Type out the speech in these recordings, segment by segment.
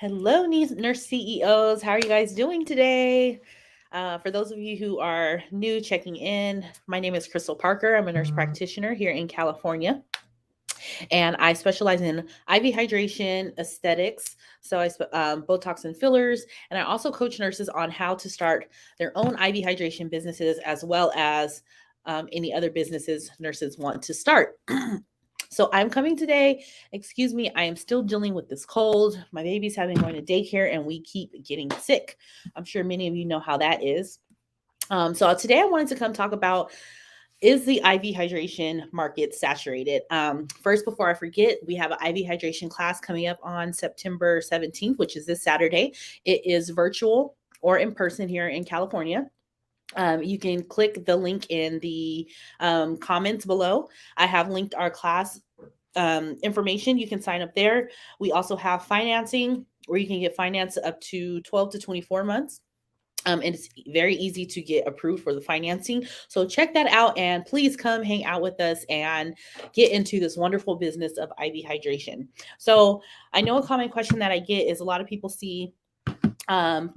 Hello, nurse CEOs. How are you guys doing today? For those of you who are new checking in, my name is Crystal Parker. I'm a nurse practitioner here in California, and I specialize in IV hydration, aesthetics, so Botox and fillers, and I also coach nurses on how to start their own IV hydration businesses as well as any other businesses nurses want to start. So I'm coming today. Excuse me, I am still dealing with this cold. My babies have been going to daycare and we keep getting sick. I'm sure many of you know how that is. So today I wanted to come talk about, is the IV hydration market saturated? First, before I forget, we have an IV hydration class coming up on September 17th, which is this Saturday. It is virtual or in person here in California. You can click the link in the comments below. I have linked our class information. You can sign up there. We also have financing where you can get finance up to 12 to 24 months. And it's very easy to get approved for the financing. So check that out and please come hang out with us and get into this wonderful business of IV hydration. So I know a common question that I get is a lot of people see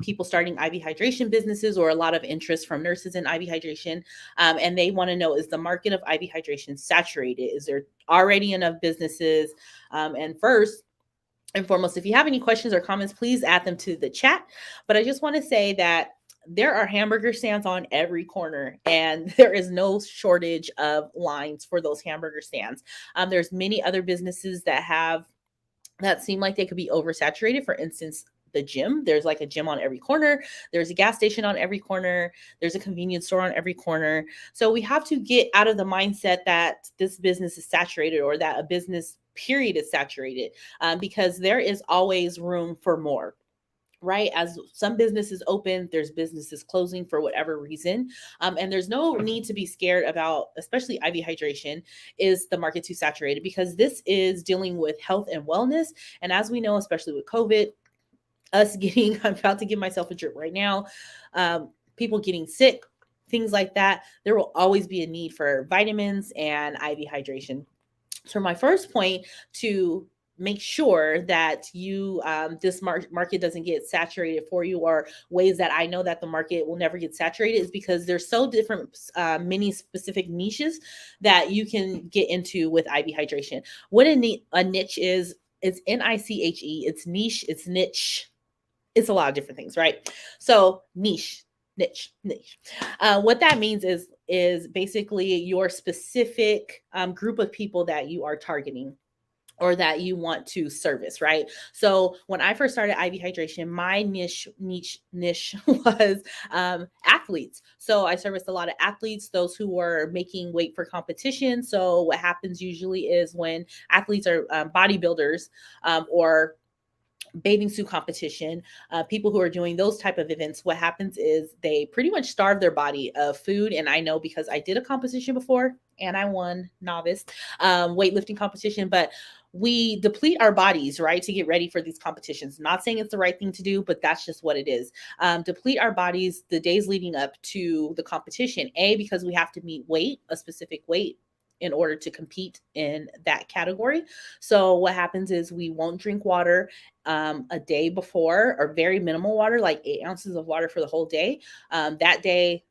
people starting IV hydration businesses or a lot of interest from nurses in IV hydration. And they want to know, is the market of IV hydration saturated? Is there already enough businesses? And first and foremost, if you have any questions or comments, please add them to the chat. But I just want to say that there are hamburger stands on every corner and there is no shortage of lines for those hamburger stands. There's many other businesses that seem like they could be oversaturated. For instance, the gym. There's like a gym on every corner. There's a gas station on every corner. There's a convenience store on every corner. So we have to get out of the mindset that this business is saturated or that a business period is saturated, because there is always room for more. Right? As some businesses open, there's businesses closing for whatever reason. And there's no need to be scared about, especially IV hydration, is the market too saturated? Because this is dealing with health and wellness. And as we know, especially with COVID, I'm about to give myself a drip right now, people getting sick, things like that, there will always be a need for vitamins and IV hydration. So my first point to make sure that you this market doesn't get saturated for you, or ways that I know that the market will never get saturated, is because there's so different many specific niches that you can get into with IV hydration. What a niche is, it's NICHE, it's niche, it's niche, it's a lot of different things, right? So niche. What that means is basically your specific group of people that you are targeting or that you want to service, right? So when I first started IV hydration, my niche was athletes. So I serviced a lot of athletes, those who were making weight for competition. So what happens usually is when athletes are bodybuilders or bathing suit competition, people who are doing those type of events, what happens is they pretty much starve their body of food. And I know because I did a competition before and I won novice weightlifting competition, but we deplete our bodies, right, to get ready for these competitions. Not saying it's the right thing to do, but that's just what it is. Deplete our bodies the days leading up to the competition, because we have to meet weight, a specific weight, in order to compete in that category. So what happens is we won't drink water a day before, or very minimal water, like 8 ounces of water for the whole day. That day,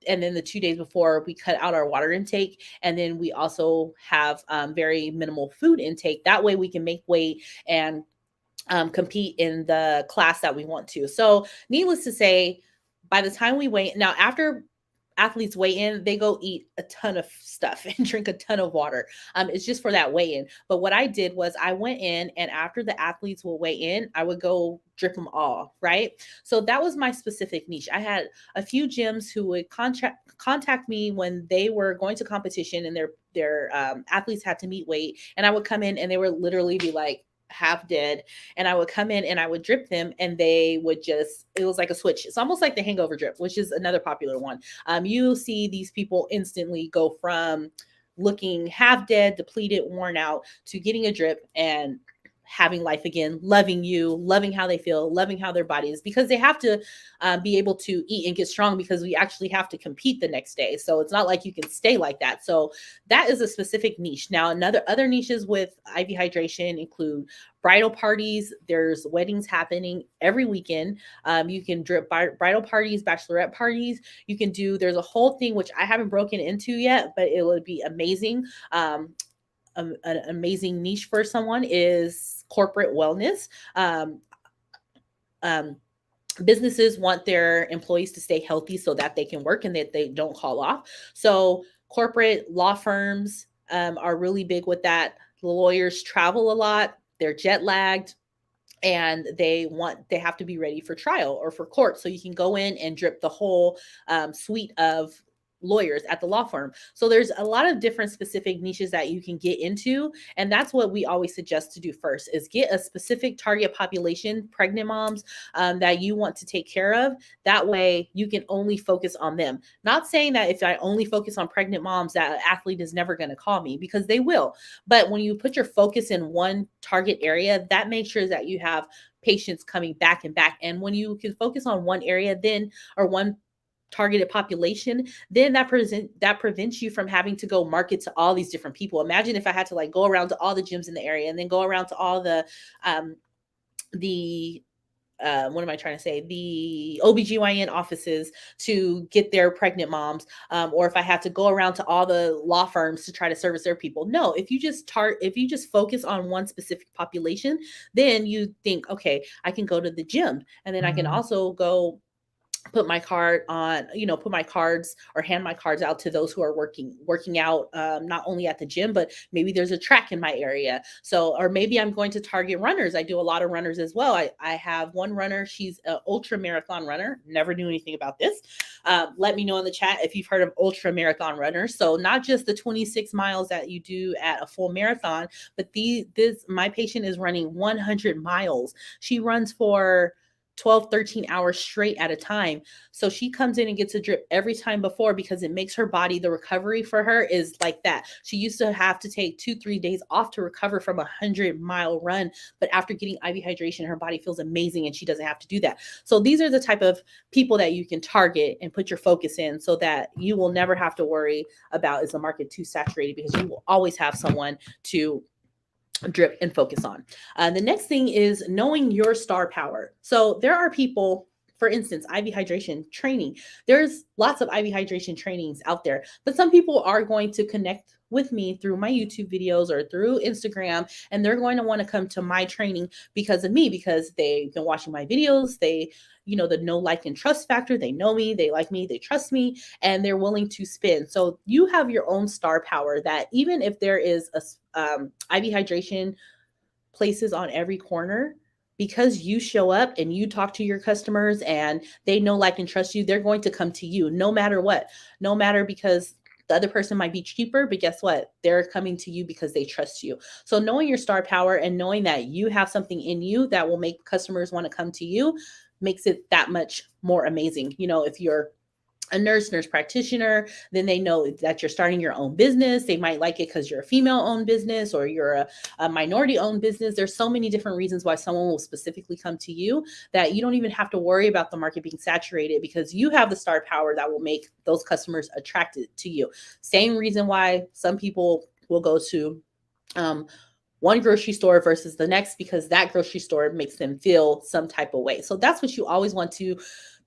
and then the 2 days before, we cut out our water intake. And then we also have very minimal food intake. That way we can make weight and compete in the class that we want to. So needless to say, by the time we weigh, now after athletes weigh in, they go eat a ton of stuff and drink a ton of water. It's just for that weigh in. But what I did was I went in, and after the athletes will weigh in, I would go drip them all, right? So that was my specific niche. I had a few gyms who would contact me when they were going to competition and their athletes had to meet weight, and I would come in and they would literally be like half dead, and I would come in and I would drip them, and they would just, it was like a switch. It's almost like the hangover drip, which is another popular one. You see these people instantly go from looking half dead, depleted, worn out, to getting a drip and having life again, loving you, loving how they feel, loving how their body is, because they have to be able to eat and get strong, because we actually have to compete the next day. So it's not like you can stay like that. So that is a specific niche. Now, other niches with IV hydration include bridal parties. There's weddings happening every weekend. You can drip bridal parties, bachelorette parties. You can do, there's a whole thing which I haven't broken into yet, but it would be amazing. An amazing niche for someone is corporate wellness. Businesses want their employees to stay healthy so that they can work and that they don't call off. So corporate law firms are really big with that. The lawyers travel a lot. They're jet lagged, and they have to be ready for trial or for court. So you can go in and drip the whole suite of lawyers at the law firm. So there's a lot of different specific niches that you can get into. And that's what we always suggest to do first, is get a specific target population, pregnant moms that you want to take care of. That way you can only focus on them. Not saying that if I only focus on pregnant moms, that an athlete is never going to call me, because they will. But when you put your focus in one target area, that makes sure that you have patients coming back and back. And when you can focus on one area, then, or one targeted population, then that prevents you from having to go market to all these different people. Imagine if I had to like go around to all the gyms in the area, and then go around to all the what am I trying to say? The OBGYN offices to get their pregnant moms. Or if I had to go around to all the law firms to try to service their people. No, if you just focus on one specific population, then you think, okay, I can go to the gym, and then I can also go put my card on, put my cards or hand my cards out to those who are working out, not only at the gym, but maybe there's a track in my area. So, or maybe I'm going to target runners. I do a lot of runners as well. I have one runner. She's an ultra marathon runner. Never knew anything about this. Let me know in the chat if you've heard of ultra marathon runners. So not just the 26 miles that you do at a full marathon, but my patient is running 100 miles. She runs for 12, 13 hours straight at a time. So she comes in and gets a drip every time before, because it makes her body, the recovery for her is like that. She used to have to take 2-3 days off to recover from 100-mile run. But after getting IV hydration, her body feels amazing and she doesn't have to do that. So these are the type of people that you can target and put your focus in, so that you will never have to worry about, is the market too saturated? Because you will always have someone to drip and focus on. The next thing is knowing your star power. So there are people, for instance, IV hydration training. There's lots of IV hydration trainings out there, but some people are going to connect with me through my YouTube videos or through Instagram, and they're going to want to come to my training because of me, because they've been watching my videos. They, the know, like, and trust factor. They know me, they like me, they trust me, and they're willing to spend. So you have your own star power, that even if there is a IV hydration places on every corner, because you show up and you talk to your customers and they know, like, and trust you, they're going to come to you no matter what. No matter, because the other person might be cheaper, but guess what? They're coming to you because they trust you. So knowing your star power and knowing that you have something in you that will make customers want to come to you makes it that much more amazing. If you're a nurse practitioner, then they know that you're starting your own business. They might like it because you're a female-owned business, or you're a minority-owned business. There's so many different reasons why someone will specifically come to you, that you don't even have to worry about the market being saturated, because you have the star power that will make those customers attracted to you. Same reason why some people will go to one grocery store versus the next, because that grocery store makes them feel some type of way. So that's what you always want to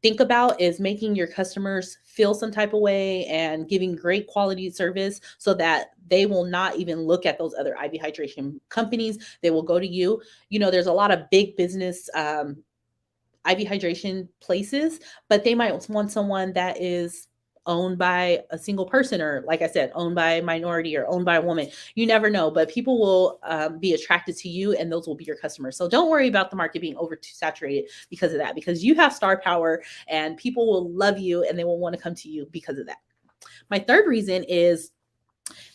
think about, is making your customers feel some type of way and giving great quality service, so that they will not even look at those other IV hydration companies. They will go to you. There's a lot of big business IV hydration places, but they might want someone that is owned by a single person, or, like I said, owned by a minority or owned by a woman. You never know, but people will be attracted to you, and those will be your customers. So don't worry about the market being over too saturated because of that, because you have star power and people will love you and they will want to come to you because of that. My third reason is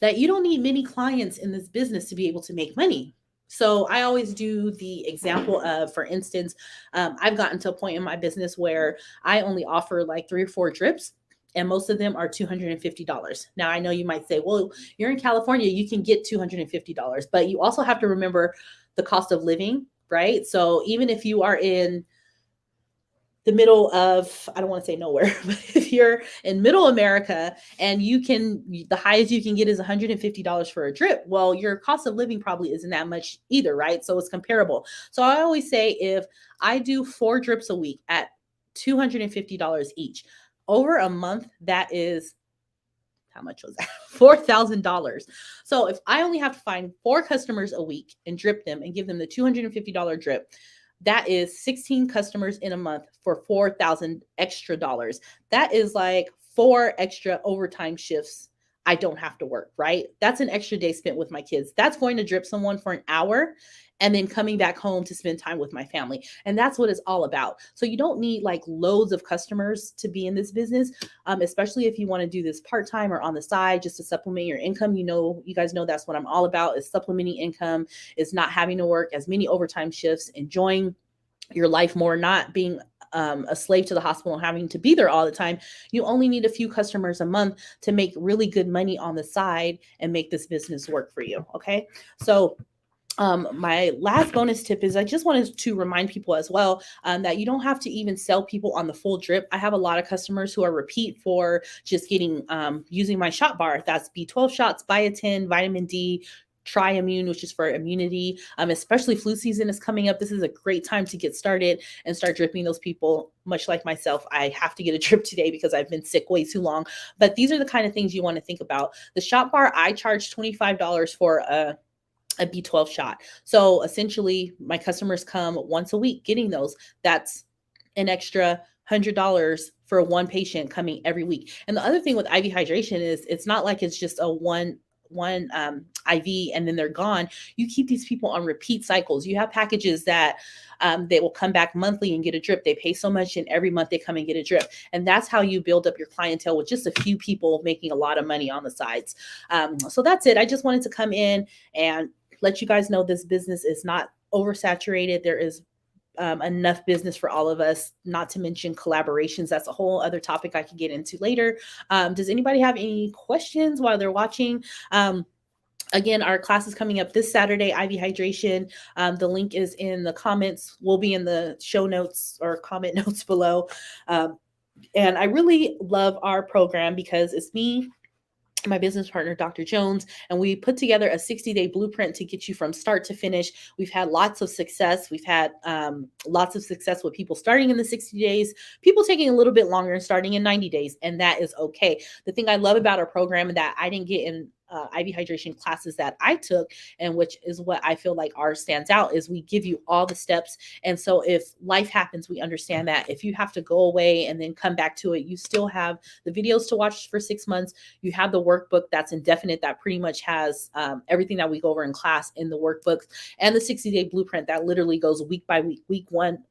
that you don't need many clients in this business to be able to make money. So I always do the example of, for instance, I've gotten to a point in my business where I only offer like 3 or 4 drips, and most of them are $250. Now, I know you might say, well, you're in California, you can get $250, but you also have to remember the cost of living, right? So even if you are in the middle of, I don't want to say nowhere, but if you're in middle America and the highest you can get is $150 for a drip, well, your cost of living probably isn't that much either, right? So it's comparable. So I always say if I do 4 drips a week at $250 each, over a month, that is, how much was that? $4,000. So if I only have to find 4 customers a week and drip them and give them the $250 drip, that is 16 customers in a month for 4,000 extra dollars. That is like 4 extra overtime shifts I don't have to work, right? That's an extra day spent with my kids. That's going to drip someone for an hour and then coming back home to spend time with my family. And that's what it's all about. So you don't need like loads of customers to be in this business, especially if you want to do this part-time or on the side just to supplement your income. You guys know that's what I'm all about, is supplementing income, is not having to work as many overtime shifts, enjoying your life more, not being a slave to the hospital and having to be there all the time. You only need a few customers a month to make really good money on the side and make this business work for you. Okay. So my last bonus tip is I just wanted to remind people as well that you don't have to even sell people on the full drip. I have a lot of customers who are repeat for just getting using my shot bar. That's B12 shots, biotin, vitamin D, Triimmune, which is for immunity, especially flu season is coming up. This is a great time to get started and start dripping those people. Much like myself, I have to get a drip today because I've been sick way too long. But these are the kind of things you want to think about. The shot bar, I charge $25 for a B12 shot. So essentially my customers come once a week getting those. That's an extra $100 for one patient coming every week. And the other thing with IV hydration is it's not like it's just a one IV and then they're gone. You keep these people on repeat cycles. You have packages that they will come back monthly and get a drip. They pay so much and every month they come and get a drip. And that's how you build up your clientele with just a few people making a lot of money on the sides. So that's it. I just wanted to come in and let you guys know this business is not oversaturated. There is enough business for all of us, not to mention collaborations. That's a whole other topic I could get into later. Does anybody have any questions while they're watching? Again, our class is coming up this Saturday, IV hydration. The link is in the comments, will be in the show notes or comment notes below. And I really love our program because it's me, my business partner, Dr. Jones, and we put together a 60-day blueprint to get you from start to finish. We've had lots of success. We've had lots of success with people starting in the 60 days, people taking a little bit longer and starting in 90 days, and that is okay. The thing I love about our program that I didn't get in IV hydration classes that I took, and which is what I feel like ours stands out, is we give you all the steps. And so if life happens, we understand that if you have to go away and then come back to it, you still have the videos to watch for 6 months. You have the workbook that's indefinite that pretty much has everything that we go over in class in the workbooks, and the 60-day blueprint that literally goes week by week. Week 1,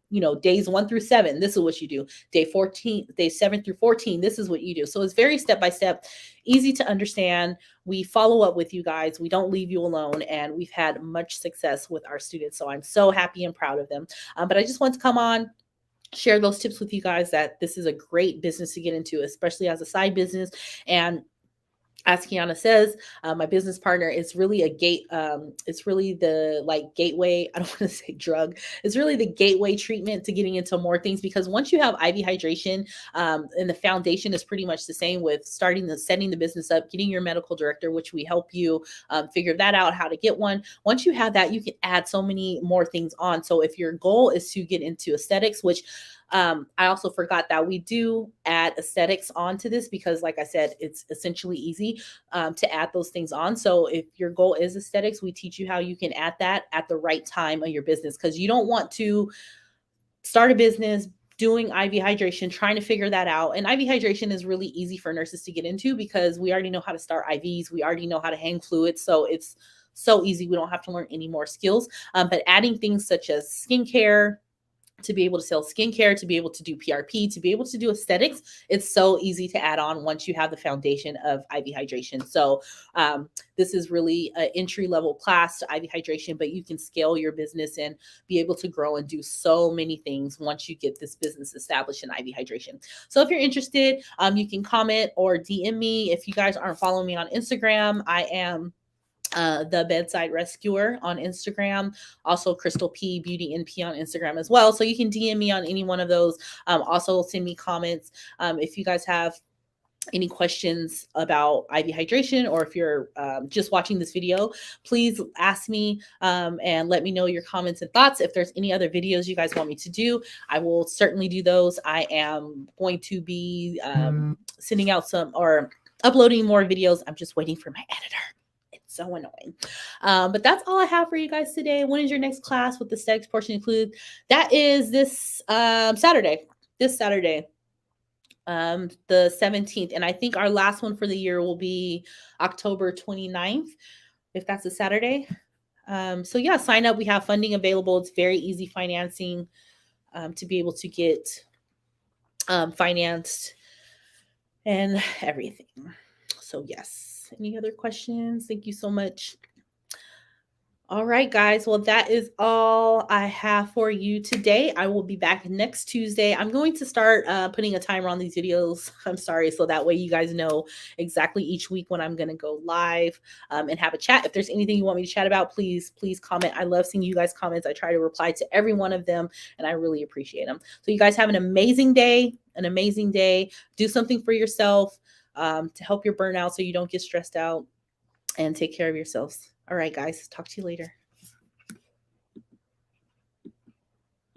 days 1 through 7, this is what you do. Day 7 through 14, this is what you do. So it's very step by step, easy to understand. We follow up with you guys. We don't leave you alone. And we've had much success with our students. So I'm so happy and proud of them. But I just want to come on, share those tips with you guys, that this is a great business to get into, especially as a side business. And as Kiana says, my business partner, it's really it's really the gateway. I don't want to say drug. It's really the gateway treatment to getting into more things, because once you have IV hydration, and the foundation is pretty much the same with setting the business up, getting your medical director, which we help you figure that out, how to get one. Once you have that, you can add so many more things on. So if your goal is to get into aesthetics, which I also forgot that we do add aesthetics onto this, because like I said, it's essentially easy to add those things on. So if your goal is aesthetics, we teach you how you can add that at the right time of your business, because you don't want to start a business doing IV hydration, trying to figure that out. And IV hydration is really easy for nurses to get into because we already know how to start IVs. We already know how to hang fluids. So it's so easy. We don't have to learn any more skills. But adding things such as skincare, to be able to sell skincare, to be able to do PRP, to be able to do aesthetics, it's so easy to add on once you have the foundation of IV hydration. So this is really an entry-level class to IV hydration, but you can scale your business and be able to grow and do so many things once you get this business established in IV hydration. So if you're interested, you can comment or DM me. If you guys aren't following me on Instagram, I am the Bedside Rescuer on Instagram, also Crystal P Beauty NP on Instagram as well. So you can DM me on any one of those. Also send me comments if you guys have any questions about IV hydration, or if you're just watching this video, please ask me and let me know your comments and thoughts. If there's any other videos you guys want me to do, I will certainly do those. I am going to be sending out some or uploading more videos. I'm just waiting for my editor. It's so annoying. But that's all I have for you guys today. When is your next class with the aesthetics portion included? That is this Saturday. This Saturday, the 17th. And I think our last one for the year will be October 29th, if that's a Saturday. So yeah, sign up. We have funding available. It's very easy financing to be able to get financed and everything. So yes. Any other questions? Thank you so much. All right, guys. Well, that is all I have for you today. I will be back next Tuesday. I'm going to start putting a timer on these videos. I'm sorry. So that way you guys know exactly each week when I'm going to go live and have a chat. If there's anything you want me to chat about, please comment. I love seeing you guys' comments. I try to reply to every one of them, and I really appreciate them. So you guys have an amazing day, Do something for yourself to help your burnout so you don't get stressed out, and take care of yourselves. All right, guys. Talk to you later.